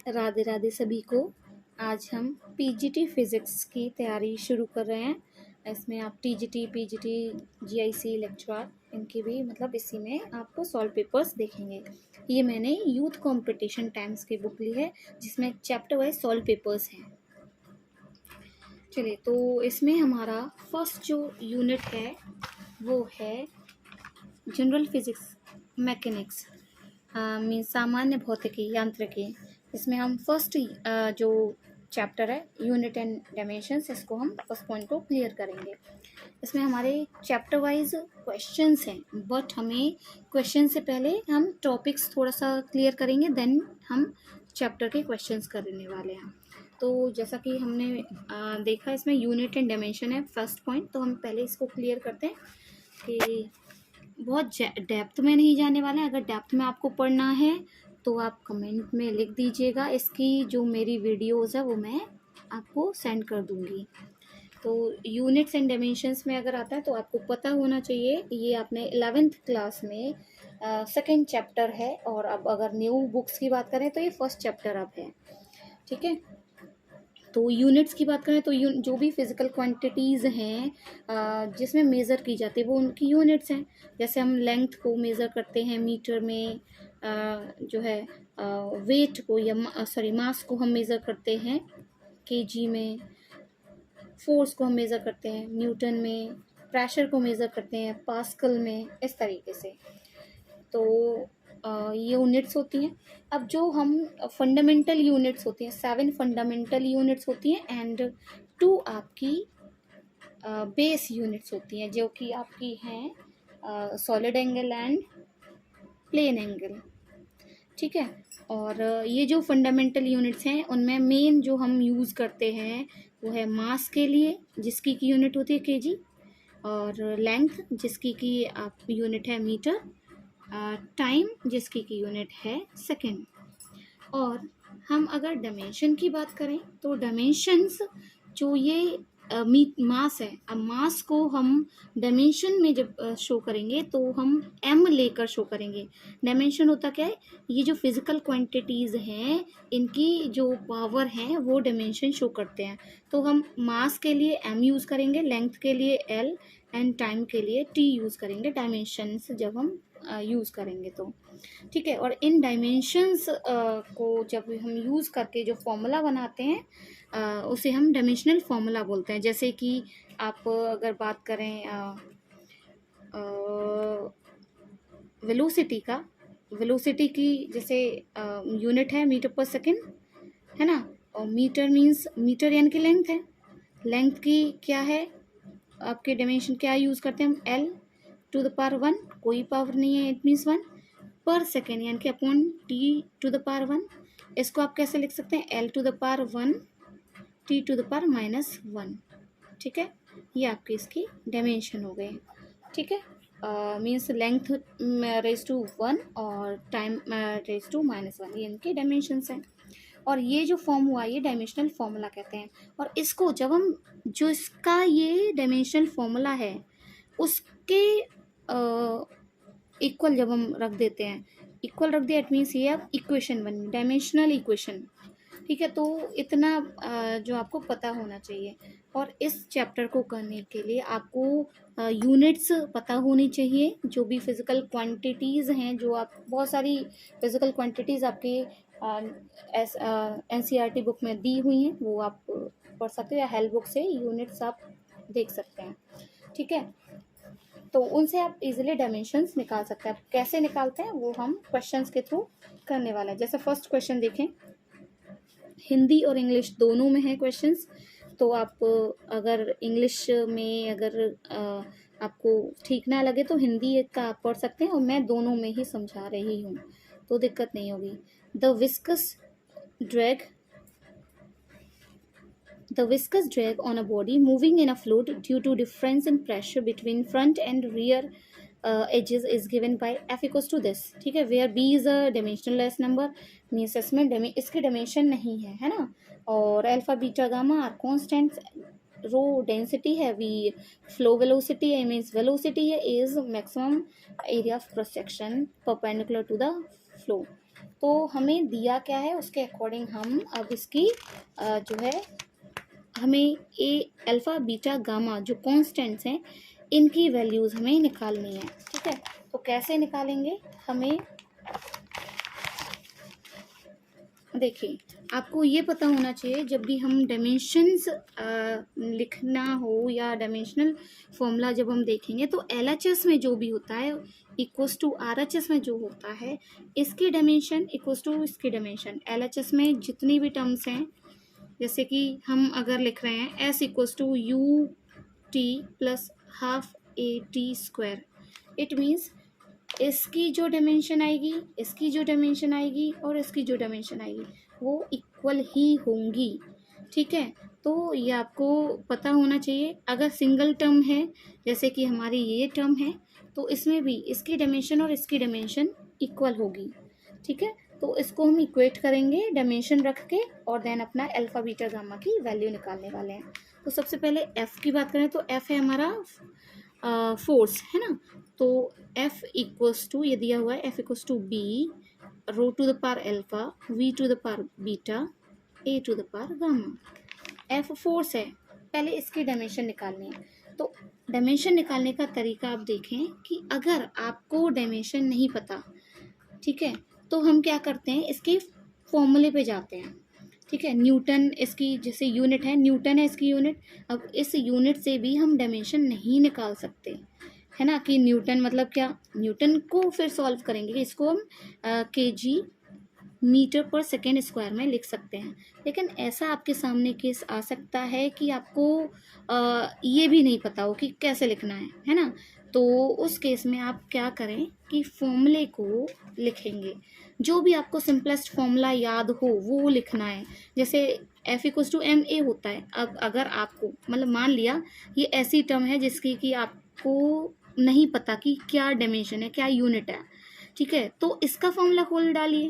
राधे राधे सभी को। आज हम पीजीटी फिज़िक्स की तैयारी शुरू कर रहे हैं। इसमें आप टीजीटी, पीजीटी, जीआईसी, लेक्चरर इनके भी मतलब इसी में आपको सॉल्व पेपर्स देखेंगे। ये मैंने यूथ कंपटीशन टाइम्स की बुक ली है जिसमें चैप्टर वाइज सॉल्व पेपर्स हैं। चलिए, तो इसमें हमारा फर्स्ट जो यूनिट है वो है जनरल फिजिक्स मैकेनिक्स, मीन सामान्य भौतिकी यांत्रिकी। इसमें हम फर्स्ट जो चैप्टर है यूनिट एंड डायमेंशंस, इसको हम फर्स्ट पॉइंट को क्लियर करेंगे। इसमें हमारे चैप्टर वाइज क्वेश्चंस हैं, बट हमें क्वेश्चन से पहले हम टॉपिक्स थोड़ा सा क्लियर करेंगे, देन हम चैप्टर के क्वेश्चंस करने वाले हैं। तो जैसा कि हमने देखा, इसमें यूनिट एंड डायमेंशन है फर्स्ट पॉइंट, तो हम पहले इसको क्लियर करते हैं कि बहुत डेप्थ में नहीं जाने वाले हैं। अगर डेप्थ में आपको पढ़ना है तो आप कमेंट में लिख दीजिएगा, इसकी जो मेरी वीडियोस है वो मैं आपको सेंड कर दूंगी। तो यूनिट्स एंड डायमेंशंस में अगर आता है तो आपको पता होना चाहिए, ये आपने 11th क्लास में सेकेंड चैप्टर है। और अब अगर न्यू बुक्स की बात करें तो ये फर्स्ट चैप्टर अब है, ठीक है। तो यूनिट्स की बात करें तो जो भी फिजिकल क्वांटिटीज़ हैं जिसमें मेज़र की जाती है वो उनकी यूनिट्स हैं। जैसे हम लेंथ को मेज़र करते हैं मीटर में, जो है वेट को या मास को हम मेज़र करते हैं केजी में, फोर्स को हम मेज़र करते हैं न्यूटन में, प्रेशर को मेज़र करते हैं पास्कल में, इस तरीके से। तो ये यूनिट्स होती हैं। अब जो हम फंडामेंटल यूनिट्स होती हैं, 7 फंडामेंटल यूनिट्स होती हैं एंड 2 आपकी बेस यूनिट्स होती हैं, जो कि आपकी हैं solid angle and plane angle, ठीक है। और ये जो फंडामेंटल यूनिट्स हैं उनमें मेन जो हम यूज़ करते हैं वो है मास के लिए, जिसकी की यूनिट होती है केजी, और लेंथ जिसकी की आप यूनिट है मीटर, टाइम जिसकी की यूनिट है सेकेंड। और हम अगर डायमेंशन की बात करें तो डायमेंशंस जो ये मास है, अब मास को हम डायमेंशन में जब शो करेंगे तो हम एम लेकर शो करेंगे। डायमेंशन होता क्या है, ये जो फिजिकल क्वांटिटीज़ हैं इनकी जो पावर है वो डायमेंशन शो करते हैं। तो हम मास के लिए एम यूज़ करेंगे, लेंथ के लिए एल एंड टाइम के लिए टी यूज़ करेंगे डायमेंशंस जब हम यूज़ करेंगे तो, ठीक है। और इन डायमेंशंस को जब हम यूज़ करके जो फॉर्मूला बनाते हैं उसे हम डायमेंशनल फॉर्मूला बोलते हैं। जैसे कि आप अगर बात करें वेलोसिटी का, वेलोसिटी की जैसे यूनिट है मीटर पर सेकेंड, है ना। और मीटर मीन्स मीटर यानी कि लेंथ है, लेंथ की क्या है आपके डायमेंशन क्या यूज़ करते हैं हम, एल टू द पावर 1, कोई पावर नहीं है, इट मीन्स 1 पर सेकेंड यानी कि upon T to the power 1। इसको आप कैसे लिख सकते हैं, L to the power 1 T to the power -1, ठीक है। ये आपकी इसकी डायमेंशन हो गई, ठीक है। मीन्स लेंथ रेज टू 1 और टाइम रेज टू -1, ये इनके डायमेंशंस हैं। और ये जो फॉर्म हुआ ये डायमेंशनल फॉर्मूला कहते हैं। और इसको जब हम जो इसका ये डायमेंशनल फॉर्मूला है उसके इक्वल जब हम रख देते हैं, इक्वल रख दिया, इट मीन्स ये अब इक्वेशन बनी, डायमेंशनल इक्वेशन, ठीक है। तो इतना जो आपको पता होना चाहिए। और इस चैप्टर को करने के लिए आपको यूनिट्स पता होनी चाहिए, जो भी फिजिकल क्वांटिटीज़ हैं, जो आप बहुत सारी फिजिकल क्वांटिटीज़ आपके एनसीईआरटी बुक में दी हुई हैं वो आप पढ़ सकते हो, या हेल्प बुक से यूनिट्स आप देख सकते हैं, ठीक है। तो उनसे आप इजीली डायमेंशंस निकाल सकते हैं। कैसे निकालते हैं वो हम क्वेश्चंस के थ्रू करने वाले हैं। जैसे फर्स्ट क्वेश्चन देखें, हिंदी और इंग्लिश दोनों में है क्वेश्चंस। तो आप अगर इंग्लिश में अगर आपको ठीक ना लगे तो हिंदी का आप पढ़ सकते हैं, और मैं दोनों में ही समझा रही हूँ तो दिक्कत नहीं होगी। The viscous drag on a body moving in a fluid due to difference in pressure between front and rear edges is given by F equals to this, ठीक है। where B is a dimensionless number, means इसमें इसकी dimension नहीं है ना। और alpha beta gamma are constants, rho density है, V flow velocity है, मीन्स वेलोसिटी है, is maximum area of cross section perpendicular to the flow. तो हमें दिया क्या है उसके अकॉर्डिंग हम अब इसकी जो है हमें ए अल्फ़ा बीटा गामा जो कॉन्स्टेंट्स हैं इनकी वैल्यूज़ हमें निकालनी है। ठीक है, तो कैसे निकालेंगे? हमें देखिए, आपको ये पता होना चाहिए जब भी हम डायमेंशंस लिखना हो या डायमेंशनल फॉर्मूला जब हम देखेंगे तो एलएचएस में जो भी होता है इक्वल्स टू आरएचएस में जो होता है इसकी डायमेंशन इक्वल्स टू इसकी डायमेंशन। एलएचएस में जितनी भी टर्म्स हैं, जैसे कि हम अगर लिख रहे हैं S equals to U T plus half A T square, it means इसकी जो डायमेंशन आएगी, इसकी जो डायमेंशन आएगी और इसकी जो डायमेंशन आएगी वो इक्वल ही होंगी। ठीक है, तो ये आपको पता होना चाहिए। अगर सिंगल टर्म है जैसे कि हमारी ये टर्म है तो इसमें भी इसकी डायमेंशन और इसकी डायमेंशन इक्वल होगी। ठीक है, तो इसको हम इक्वेट करेंगे डायमेंशन रख के और देन अपना अल्फा बीटा गामा की वैल्यू निकालने वाले हैं। तो सबसे पहले एफ की बात करें तो एफ है हमारा फोर्स, है ना। तो एफ इक्वल्स टू, ये दिया हुआ है F equals to B rho to the power alpha V to the power beta A to the power gamma. F force है, पहले इसकी डायमेंशन निकालनी है। तो डायमेंशन निकालने का तरीका आप देखें कि अगर आपको डायमेंशन नहीं पता, ठीक है, तो हम क्या करते हैं इसके फॉर्मूले पे जाते हैं। ठीक है, न्यूटन इसकी जैसे यूनिट है, न्यूटन है इसकी यूनिट। अब इस यूनिट से भी हम डायमेंशन नहीं निकाल सकते, है ना, कि न्यूटन मतलब क्या, न्यूटन को फिर सॉल्व करेंगे, इसको हम केजी मीटर पर सेकेंड स्क्वायर में लिख सकते हैं। लेकिन ऐसा आपके सामने केस आ सकता है कि आपको ये भी नहीं पता हो कि कैसे लिखना है ना। तो उस केस में आप क्या करें कि फॉर्मूले को लिखेंगे, जो भी आपको सिंपलेस्ट फॉर्मूला याद हो वो लिखना है। जैसे F equals to M A होता है। अब अगर आपको मतलब मान लिया ये ऐसी टर्म है जिसकी कि आपको नहीं पता कि क्या डायमेंशन है, क्या यूनिट है, ठीक है, तो इसका फॉर्मूला खोल डालिए।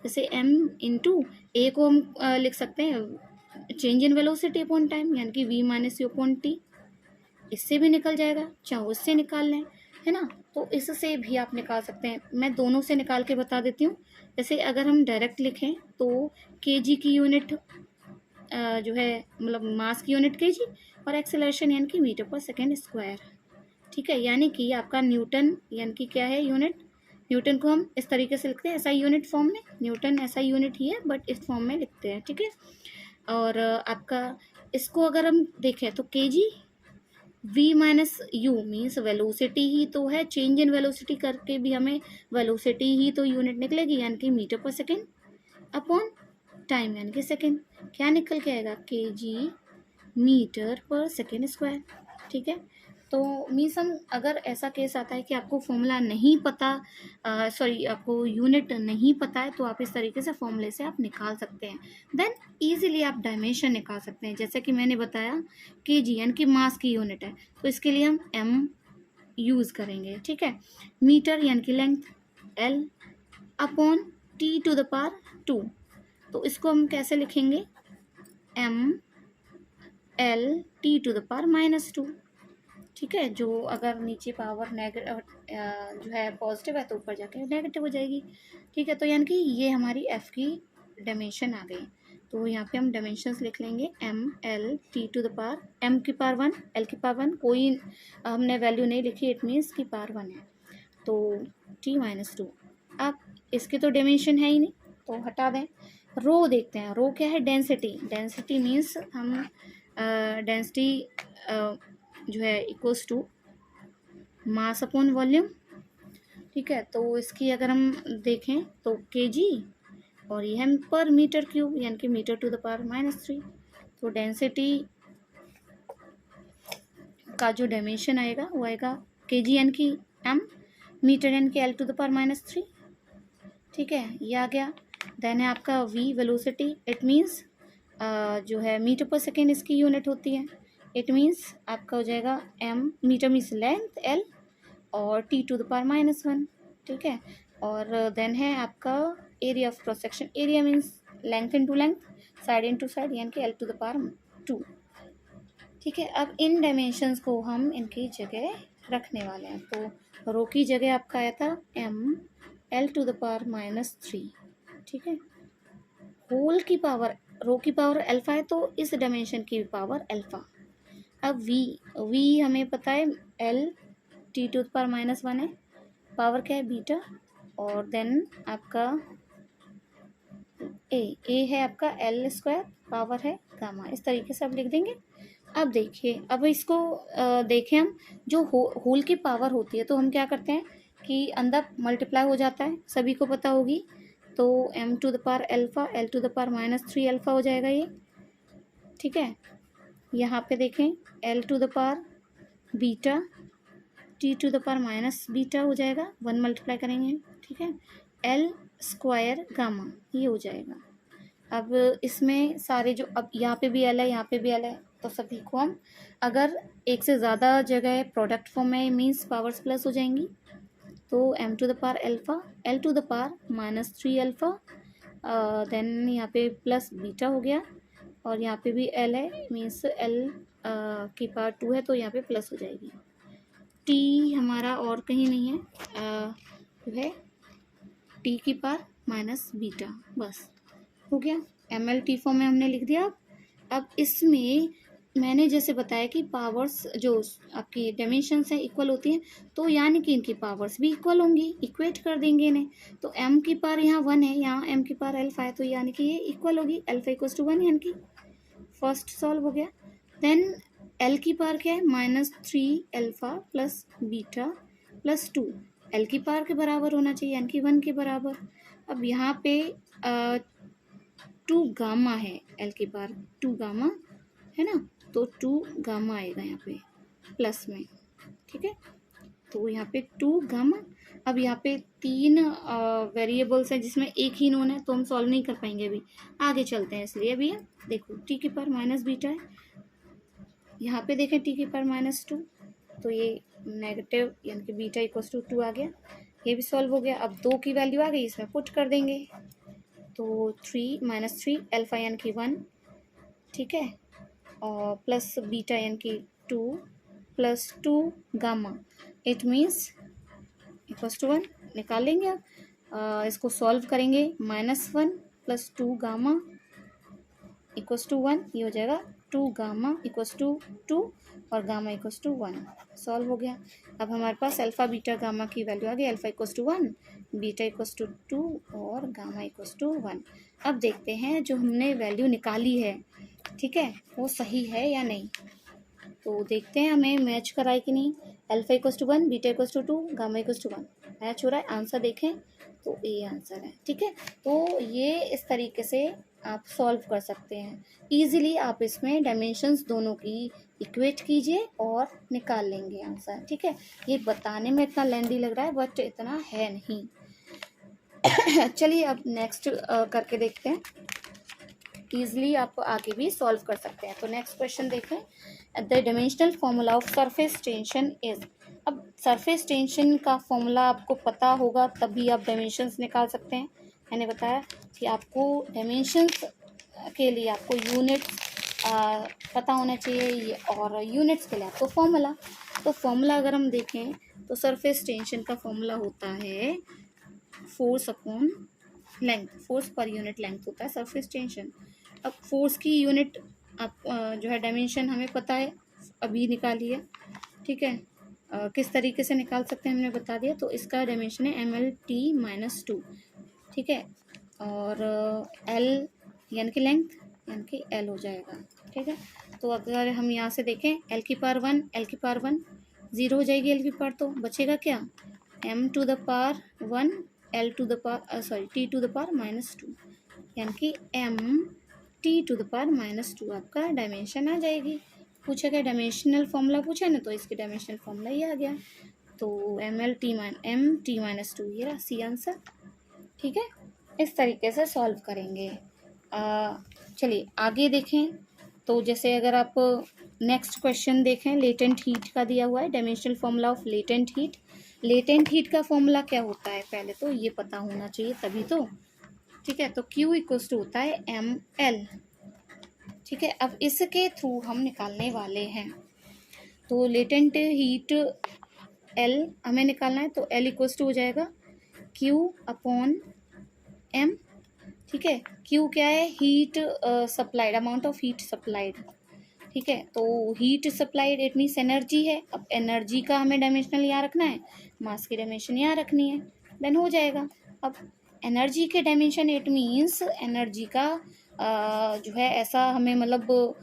जैसे m इंटू ए को हम लिख सकते हैं change in velocity upon time, यानी कि v minus you upon T. इससे भी निकल जाएगा, चाहो इससे निकाल लें, है ना। तो इससे भी आप निकाल सकते हैं। मैं दोनों से निकाल के बता देती हूँ। जैसे अगर हम डायरेक्ट लिखें तो केजी की यूनिट जो है मतलब मास की यूनिट केजी और एक्सेलरेशन यानी कि मीटर पर सेकेंड स्क्वायर। ठीक है, यानी कि आपका न्यूटन यानी कि क्या है यूनिट, न्यूटन को हम इस तरीके से लिखते हैं ऐसा यूनिट फॉर्म में, न्यूटन ऐसा यूनिट ही है बट इस फॉर्म में लिखते हैं। ठीक है, और आपका इसको अगर हम देखें तो KG v minus u means velocity ही तो है, चेंज इन वेलोसिटी करके भी हमें वेलोसिटी ही तो यूनिट निकलेगी, यानी कि मीटर पर सेकेंड अपॉन टाइम यानी कि सेकेंड। क्या निकल के आएगा, केजी मीटर पर सेकेंड स्क्वायर। ठीक है, तो मीन्स हम अगर ऐसा केस आता है कि आपको फॉर्मूला नहीं पता, सॉरी आपको यूनिट नहीं पता है, तो आप इस तरीके से फॉर्मूले से आप निकाल सकते हैं। देन इजीली आप डायमेंशन निकाल सकते हैं। जैसे कि मैंने बताया केजी यानी कि मास की यूनिट है, तो इसके लिए हम एम यूज़ करेंगे। ठीक है, मीटर यानी कि length L upon T to the power 2। तो इसको हम कैसे लिखेंगे, M L T to the power -2। ठीक है, जो अगर नीचे पावर जो है पॉजिटिव है तो ऊपर जाके नेगेटिव हो जाएगी। ठीक है, तो यानी कि ये हमारी एफ की डायमेंशन आ गई। तो यहाँ पे हम डायमेंशंस लिख लेंगे M L T to the power M की पावर 1 एल की पावर 1, कोई हमने वैल्यू नहीं लिखी, इट मीन्स की पावर 1 है, तो टी -2। अब इसकी तो डायमेंशन है ही नहीं तो हटा दें। रो देखते हैं, रो क्या है, डेंसिटी। डेंसिटी मीन्स हम डेंसिटी जो है equals to mass upon volume. ठीक है, तो इसकी अगर हम देखें तो केजी और ये है पर मीटर क्यूब यानी कि मीटर टू द पावर -3। तो डेंसिटी का जो डायमेंशन आएगा वो आएगा केजी यानी कि एम, मीटर यानी कि एल टू द पावर -3। ठीक है, ये आ गया। देन है आपका वी वेलोसिटी, इट मीन्स जो है मीटर पर सेकेंड इसकी यूनिट होती है, इट मीन्स आपका हो जाएगा M, metre means length L और टी टू द पावर -1। ठीक है, और देन है आपका area of cross section, area means length into length, side into side यानी कि एल टू द पावर 2। ठीक है, अब इन डायमेंशंस को हम इनकी जगह रखने वाले हैं। तो रो की जगह आपका आया था M L to the power -3। ठीक है। होल की पावर, रो की पावर अल्फा है तो इस डायमेंशन की पावर अल्फा। अब वी हमें पता है L T to the power -1 है, पावर क्या है बीटा, और देन आपका ए है आपका एल स्क्वायर, पावर है गामा। इस तरीके से आप लिख देंगे। अब देखिए, अब इसको देखें हम, जो होल की पावर होती है तो हम क्या करते हैं कि अंदर मल्टीप्लाई हो जाता है, सभी को पता होगी। तो m to the power alpha l to the power -3 alpha हो जाएगा ये, ठीक है। यहाँ पे देखें l to the power beta t to the power minus beta हो जाएगा, 1 मल्टीप्लाई करेंगे, ठीक है। l स्क्वायर गामा ये हो जाएगा। अब इसमें सारे जो, अब यहाँ पे भी एल है, यहाँ पे भी एल है, तो सभी को हम अगर एक से ज़्यादा जगह प्रोडक्ट फॉर्म में मीन्स पावर्स प्लस हो जाएंगी। तो m to the power alpha l to the power -3 alpha, then यहाँ पे प्लस बीटा हो गया, और यहाँ पे भी l है मीन्स l की पावर 2 है तो यहाँ पे प्लस हो जाएगी। t हमारा और कहीं नहीं है, जो है t की पावर माइनस बीटा, बस हो गया। MLT फॉर्म में हमने लिख दिया। अब इसमें मैंने जैसे बताया कि पावर्स जो आपकी डायमेंशंस हैं इक्वल होती हैं, तो यानी कि इनकी पावर्स भी इक्वल होंगी, इक्वेट कर देंगे इन्हें। तो m की पावर यहाँ 1 है, यहाँ m की पावर अल्फा है, तो यानी कि ये इक्वल होगी, अल्फा इक्वल टू 1, यानी कि फर्स्ट सॉल्व हो गया। देन l की पावर क्या है -3 alpha plus beta plus 2, l की पावर के बराबर होना चाहिए, यानी कि 1 के बराबर। अब यहाँ पे 2 गामा है, एल की पावर 2 गामा है ना, तो 2 गामा आएगा यहाँ पे प्लस में, ठीक है। तो यहाँ पे 2 गामा। अब यहाँ पे 3 वेरिएबल्स हैं जिसमें एक ही नोन है, तो हम सॉल्व नहीं कर पाएंगे अभी, आगे चलते हैं। इसलिए अभी देखो टी की पावर माइनस बीटा है, यहाँ पे देखें टी की पावर -2, तो ये नेगेटिव यानी कि बीटा इक्वल्स टू 2 आ गया, ये भी सॉल्व हो गया। अब 2 की वैल्यू आ गई, इसमें पुट कर देंगे, तो 3 -3 अल्फा यानी कि 1, ठीक है, और प्लस बीटा यानी कि 2 plus 2 gamma, it means equals to 1 निकाल लेंगे। अब इसको सॉल्व करेंगे, -1 प्लस 2 गामा इक्वल्स टू 1, ये हो जाएगा 2 गामा इक्वल्स टू 2 और गामा इक्वल्स टू 1, सॉल्व हो गया। अब हमारे पास अल्फा बीटा गामा की वैल्यू आ गई, alpha equals to 1, beta equals to 2 और गामा इक्वल्स टू 1। अब देखते हैं जो हमने वैल्यू निकाली है, ठीक है, वो सही है या नहीं। तो देखते हैं हमें मैच कराए कि नहीं। Alpha equals to 1, beta equals to 2, gamma equals to 1 match हो रहा है। आंसर देखें तो ए आंसर है, ठीक है। तो ये इस तरीके से आप सॉल्व कर सकते हैं इजीली। आप इसमें डायमेंशंस दोनों की इक्वेट कीजिए और निकाल लेंगे आंसर, ठीक है। ये बताने में इतना लेंदी लग रहा है बट इतना है नहीं। चलिए अब नेक्स्ट करके देखते हैं, ईजिली आप आगे भी सॉल्व कर सकते हैं। तो नेक्स्ट क्वेश्चन देखें, the dimensional formula of surface tension is. अब सरफेस टेंशन का फॉर्मूला आपको पता होगा तभी आप डायमेंशंस निकाल सकते हैं। मैंने बताया कि आपको डायमेंशंस के लिए आपको यूनिट्स पता होना चाहिए, और यूनिट्स के लिए आपको फॉर्मूला। तो फॉर्मूला अगर हम देखें तो सरफेस टेंशन का फॉर्मूला होता है force upon length, force per unit length होता है सरफेस टेंशन। अब फोर्स की यूनिट आप जो है डायमेंशन हमें पता है, अभी निकाली है, ठीक है। किस तरीके से निकाल सकते हैं हमने बता दिया। तो इसका डायमेंशन है MLT-2, ठीक है, और L यानी कि लेंथ यानी कि L हो जाएगा, ठीक है। तो अगर हम यहाँ से देखें L की पावर 1, L की पावर 1 0 हो जाएगी, L की पावर, तो बचेगा क्या M to the power 1 L to the power T to the power -2, यानी कि M T to the power -2 आपका डायमेंशन आ जाएगी। पूछा गया डायमेंशनल फॉर्मूला पूछा ना, तो इसकी डायमेंशनल फॉर्मूला ये आ गया। तो MT-2 ये रहा सी आंसर, ठीक है। इस तरीके से सॉल्व करेंगे। चलिए आगे देखें। तो जैसे अगर आप नेक्स्ट क्वेश्चन देखें, लेटेंट हीट का दिया हुआ है, dimensional formula of latent heat. Latent heat का फॉर्मूला क्या होता है पहले तो ये पता होना चाहिए तभी तो, ठीक है। तो Q इक्वल्स टू होता है ML, ठीक है। अब इसके थ्रू हम निकालने वाले हैं। तो लेटेंट हीट L हमें निकालना है, तो L इक्वल्स टू हो जाएगा Q अपॉन M, ठीक है। क्यू क्या है, heat supplied, amount of heat supplied, ठीक है। तो heat supplied it means energy है। अब एनर्जी का हमें डायमेंशनल यहाँ रखना है, मास की डायमेंशन यहाँ रखनी है, देन हो जाएगा। अब एनर्जी के डायमेंशन इट मीन्स एनर्जी का जो है ऐसा हमें मतलब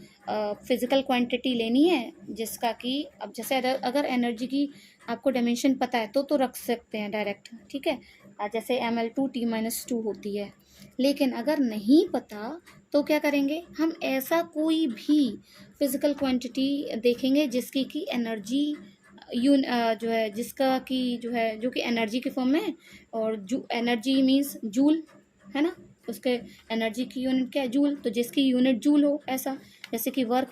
फिजिकल क्वांटिटी लेनी है जिसका कि अब जैसे अगर एनर्जी की आपको डायमेंशन पता है तो रख सकते हैं डायरेक्ट, ठीक है। जैसे ml2T-2 होती है। लेकिन अगर नहीं पता तो क्या करेंगे, हम ऐसा कोई भी फिजिकल क्वांटिटी देखेंगे जिसकी की एनर्जी जो है जिसका कि जो है जो कि एनर्जी के फॉर्म में है, और जो एनर्जी मीन्स जूल है ना, उसके एनर्जी की यूनिट क्या है, जूल। तो जिसकी यूनिट जूल हो, ऐसा जैसे कि वर्क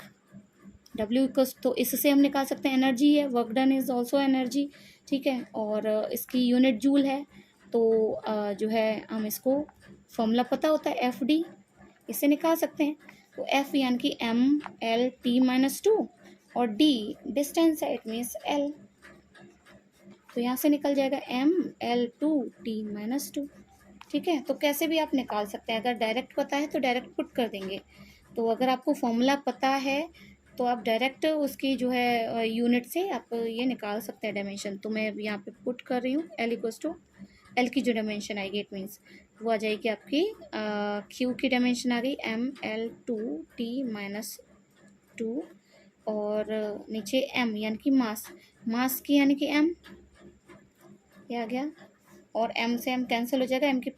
W इक्वल्स, तो इससे हम निकाल सकते हैं एनर्जी है, work done is also energy, ठीक है। और इसकी यूनिट जूल है, तो जो है हम इसको फॉर्मूला पता होता है FD, इससे निकाल सकते हैं। तो F यानी कि mL_T-2 और D डिस्टेंस है, इट मीन्स L, तो यहाँ से निकल जाएगा mL2T-2, ठीक है। तो कैसे भी आप निकाल सकते हैं, अगर डायरेक्ट पता है तो डायरेक्ट पुट कर देंगे, तो अगर आपको फॉर्मूला पता है तो आप डायरेक्ट उसकी जो है यूनिट से आप ये निकाल सकते हैं डायमेंशन। तो मैं यहाँ पे पुट कर रही हूँ L की जो डायमेंशन आएगी इट मीन्स वो आ जाएगी आपकी Q की डायमेंशन आ गई mL2T-2 और नीचे M यानी कि मास की यानी कि M, ये आ गया। और m से m कैंसिल हो जाएगा, m की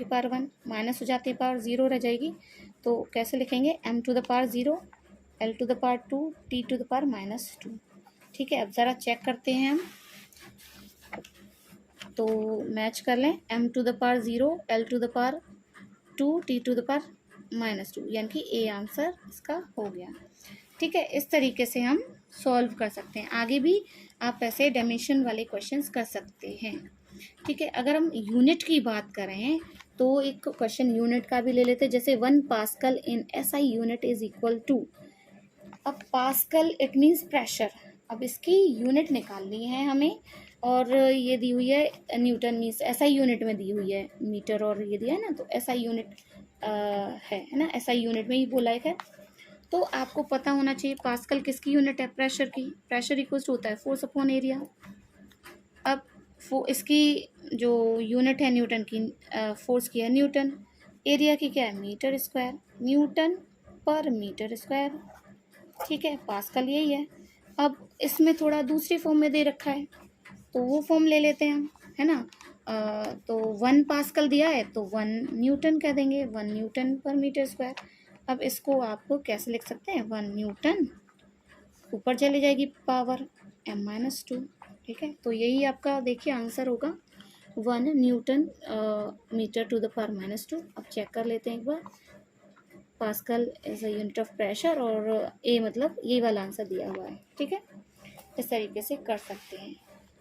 पावर 1 माइनस हो जाती है, पावर 0 रह जाएगी। तो कैसे लिखेंगे, m to the power 0, l to the power 2, t to the power -2, ठीक है। अब ज़रा चेक करते हैं हम, तो मैच कर लें, m to the power 0, l to the power 2, t to the power -2, यानी कि ए आंसर इसका हो गया, ठीक है। इस तरीके से हम सॉल्व कर सकते हैं। आगे भी आप ऐसे डायमेंशन वाले क्वेश्चंस कर सकते हैं, ठीक है। अगर हम यूनिट की बात करें तो एक क्वेश्चन यूनिट का भी ले लेते हैं, जैसे 1 pascal in SI unit is equal to, अब पास्कल इट मीन्स प्रेशर, अब इसकी यूनिट निकालनी है हमें, और ये दी हुई है न्यूटन मीन्स SI यूनिट में दी हुई है, मीटर और ये दिया है ना, तो SI यूनिट है ना, SI यूनिट में ही बोला है। तो आपको पता होना चाहिए पास्कल किसकी यूनिट है, प्रेशर की, प्रेशर इक्वल टू होता है फोर्स अपॉन एरिया। अब इसकी जो यूनिट है न्यूटन की, फोर्स की है न्यूटन, एरिया की क्या है मीटर स्क्वायर, न्यूटन पर मीटर स्क्वायर, ठीक है। पास्कल यही है। अब इसमें थोड़ा दूसरी फॉर्म में दे रखा है तो वो फॉर्म ले लेते हैं हम, है ना। तो 1 पास्कल दिया है तो 1 न्यूटन कह देंगे, 1 न्यूटन पर मीटर स्क्वायर। अब इसको आप कैसे लिख सकते हैं, 1 न्यूटन, ऊपर चली जाएगी पावर m-2, ठीक है। तो यही आपका देखिए आंसर होगा 1 newton metre to the power -2। अब चेक कर लेते हैं एक बार, pascal is a unit of pressure और ए मतलब ये वाला आंसर दिया हुआ है, ठीक है। इस तरीके से कर सकते हैं।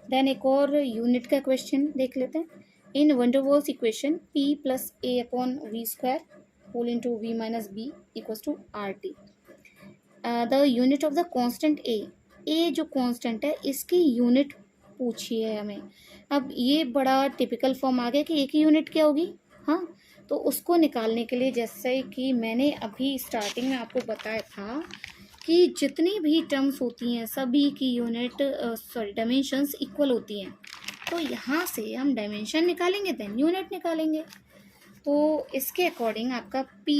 देन एक और यूनिट का क्वेश्चन देख लेते हैं। In Van der Waals equation P + A/v² whole into v - b equals to RT, the unit of the constant a जो कांस्टेंट है इसकी यूनिट पूछी है हमें। अब ये बड़ा टिपिकल फॉर्म आ गया कि ए की यूनिट क्या होगी, हाँ। तो उसको निकालने के लिए जैसे कि मैंने अभी स्टार्टिंग में आपको बताया था कि जितनी भी टर्म्स होती हैं सभी की यूनिट डायमेंशंस इक्वल होती हैं। तो यहाँ से हम डायमेंशन निकालेंगे देन यूनिट निकालेंगे। तो इसके अकॉर्डिंग आपका P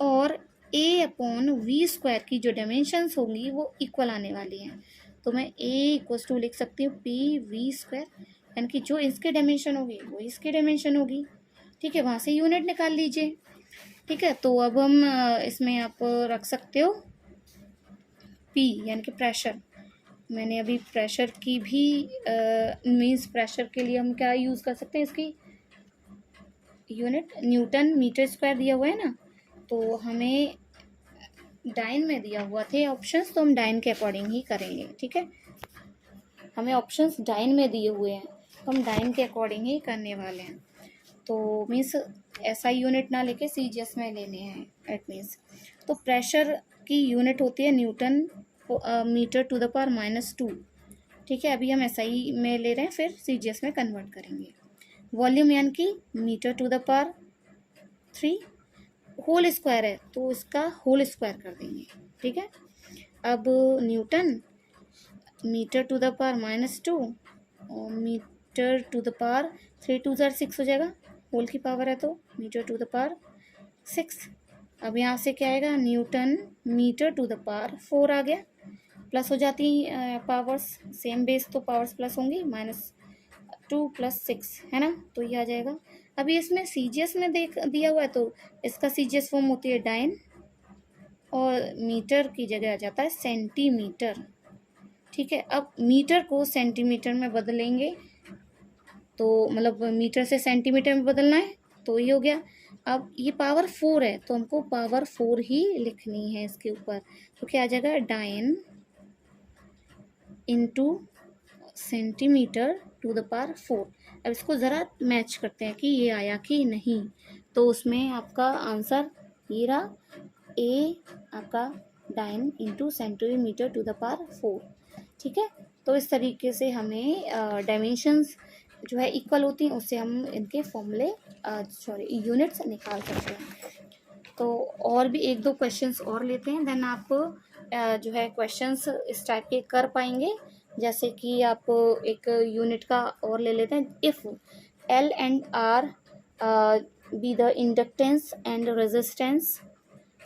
और A/v² की जो डायमेंशंस होंगी वो इक्वल आने वाली हैं। तो मैं A = लिख सकती हूँ PV², यानी कि जो इसके डायमेंशन होगी वो इसकी डायमेंशन होगी, ठीक है। वहाँ से यूनिट निकाल लीजिए, ठीक है। तो अब हम इसमें आप रख सकते हो P यानी कि प्रेशर। मैंने अभी प्रेशर की भी मीन्स प्रेशर के लिए हम क्या यूज़ कर सकते हैं, इसकी यूनिट न्यूटन मीटर स्क्वायर दिया हुआ है ना, तो हमें डाइन में दिया हुआ थे ऑप्शंस, तो हम डाइन के अकॉर्डिंग ही करेंगे, ठीक है। हमें ऑप्शंस डाइन में दिए हुए हैं तो हम डाइन के अकॉर्डिंग ही करने वाले हैं। तो मीन्स SI यूनिट ना लेके CGS में लेने हैं एट मीन्स। तो प्रेशर की यूनिट होती है newton metre to the power -2, ठीक है। अभी हम SI में ले रहे हैं, फिर CGS में कन्वर्ट करेंगे। वॉल्यूम यानी कि metre to the power 3 whole square है तो इसका होल स्क्वायर कर देंगे, ठीक है। अब newton metre to the power -2 और मीटर टू द पावर 3 2 6 हो जाएगा, होल की पावर है तो मीटर टू द पावर 6। अब यहाँ से क्या आएगा, newton metre to the power 4 आ गया, प्लस हो जाती पावर्स, सेम बेस तो पावर्स प्लस होंगी, -2 + 6 है ना, तो ये आ जाएगा। अभी इसमें सीजीएस में देख दिया हुआ है तो इसका सीजीएस फॉर्म होती है डाइन और मीटर की जगह आ जाता है सेंटीमीटर, ठीक है। अब मीटर को सेंटीमीटर में बदलेंगे तो मतलब मीटर से सेंटीमीटर में बदलना है तो ये हो गया। अब ये पावर 4 है तो हमको पावर 4 ही लिखनी है इसके ऊपर, तो क्या आ जाएगा, dyne into centimetre to the power 4। अब इसको ज़रा मैच करते हैं कि ये आया कि नहीं, तो उसमें आपका आंसर ये रहा, ए आपका dyne into centimetre to the power 4, ठीक है। तो इस तरीके से हमें डायमेंशंस जो है इक्वल होती हैं, उससे हम इनके फॉर्मूले यूनिट्स निकाल सकते हैं। तो और भी 1-2 क्वेश्चंस और लेते हैं, देन आप जो है क्वेश्चंस इस टाइप के कर पाएंगे। जैसे कि आप एक यूनिट का और ले लेते हैं, if L and R be the inductance and resistance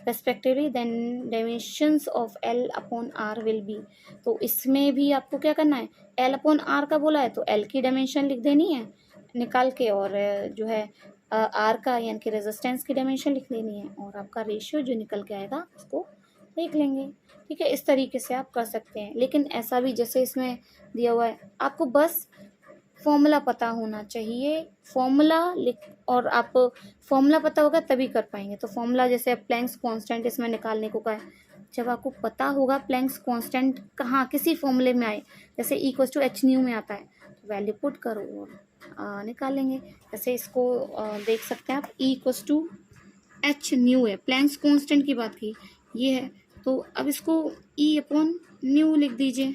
respectively then dimensions of L upon R will be। तो इसमें भी आपको क्या करना है, L upon R का बोला है तो L की डायमेंशन लिख देनी है निकाल के, और जो है R का यानी कि रेजिस्टेंस की डायमेंशन लिख लेनी है, और आपका रेशियो जो निकल के आएगा उसको देख लेंगे, ठीक है। इस तरीके से आप कर सकते हैं। लेकिन ऐसा भी जैसे इसमें दिया हुआ है, आपको बस फॉर्मूला पता होना चाहिए, फॉर्मूला लिख, और आप फॉर्मूला पता होगा तभी कर पाएंगे। तो फॉर्मूला जैसे प्लैंक्स कांस्टेंट इसमें निकालने को कहा है, जब आपको पता होगा प्लैंक्स कांस्टेंट कहाँ किसी फॉर्मूले में आए, जैसे E=h में आता है तो वैल्यू पुट करो और निकाल लेंगे। जैसे इसको देख सकते हैं आप, E=h है, प्लैंक्स कांस्टेंट की बात की ये है, तो अब इसको E/ν लिख दीजिए,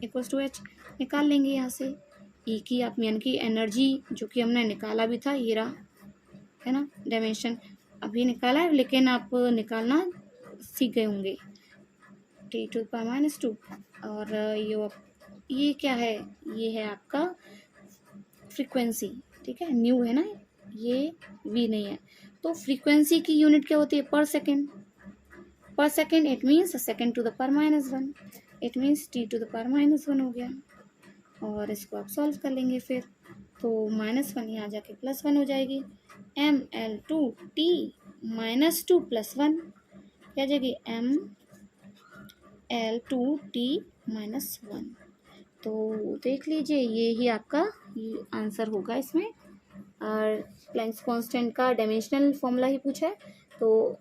=h निकाल लेंगे यहाँ से। ई की आप यानी कि एनर्जी जो कि हमने निकाला भी था, ये रहा है ना, डायमेंशन अभी निकाला है, लेकिन आप निकालना सीख गए होंगे, T⁻²। और ये क्या है, ये है आपका फ्रीक्वेंसी, ठीक है, न्यू है ना, ये वी नहीं है। तो फ्रीक्वेंसी की यूनिट क्या होती है, per second. Per second it means second to the power -1, it means T⁻⁻1 हो गया। और इसको आप सॉल्व कर लेंगे फिर, तो -1 यहाँ जाके +1 हो जाएगी, mL2T -2 + 1 क्या जाएगी, mL2T -1। तो देख लीजिए ये ही आपका ये आंसर होगा इसमें। और प्लैंक्स कांस्टेंट का डायमेंशनल फॉर्मूला ही पूछा है, तो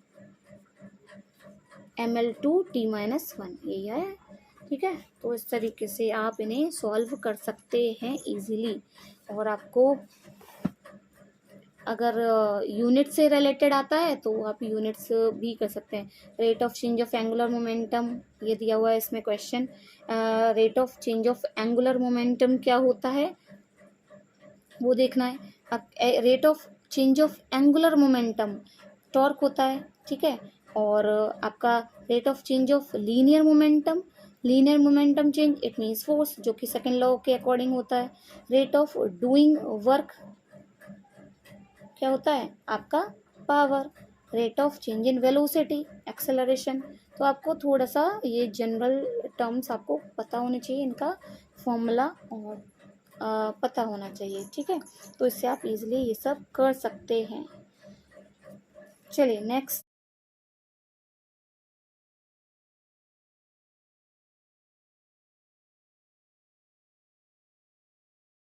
mL2T -1 यही है, ठीक है। तो इस तरीके से आप इन्हें सॉल्व कर सकते हैं इजीली। और आपको अगर यूनिट से रिलेटेड आता है तो आप यूनिट्स भी कर सकते हैं। Rate of change of angular momentum ये दिया हुआ है इसमें question, rate of change of angular momentum क्या होता है वो देखना है। अब rate of change of angular momentum torque होता है, ठीक है। और आपका rate of change of linear momentum change it means force, जो कि सेकेंड लॉ के अकॉर्डिंग होता है। रेट ऑफ डूइंग वर्क क्या होता है आपका power. Rate of change in velocity acceleration. तो आपको थोड़ा सा ये जनरल टर्म्स आपको पता होने चाहिए, इनका फॉर्मूला और पता होना चाहिए, ठीक है। तो इससे आप इजीली ये सब कर सकते हैं। चलिए नेक्स्ट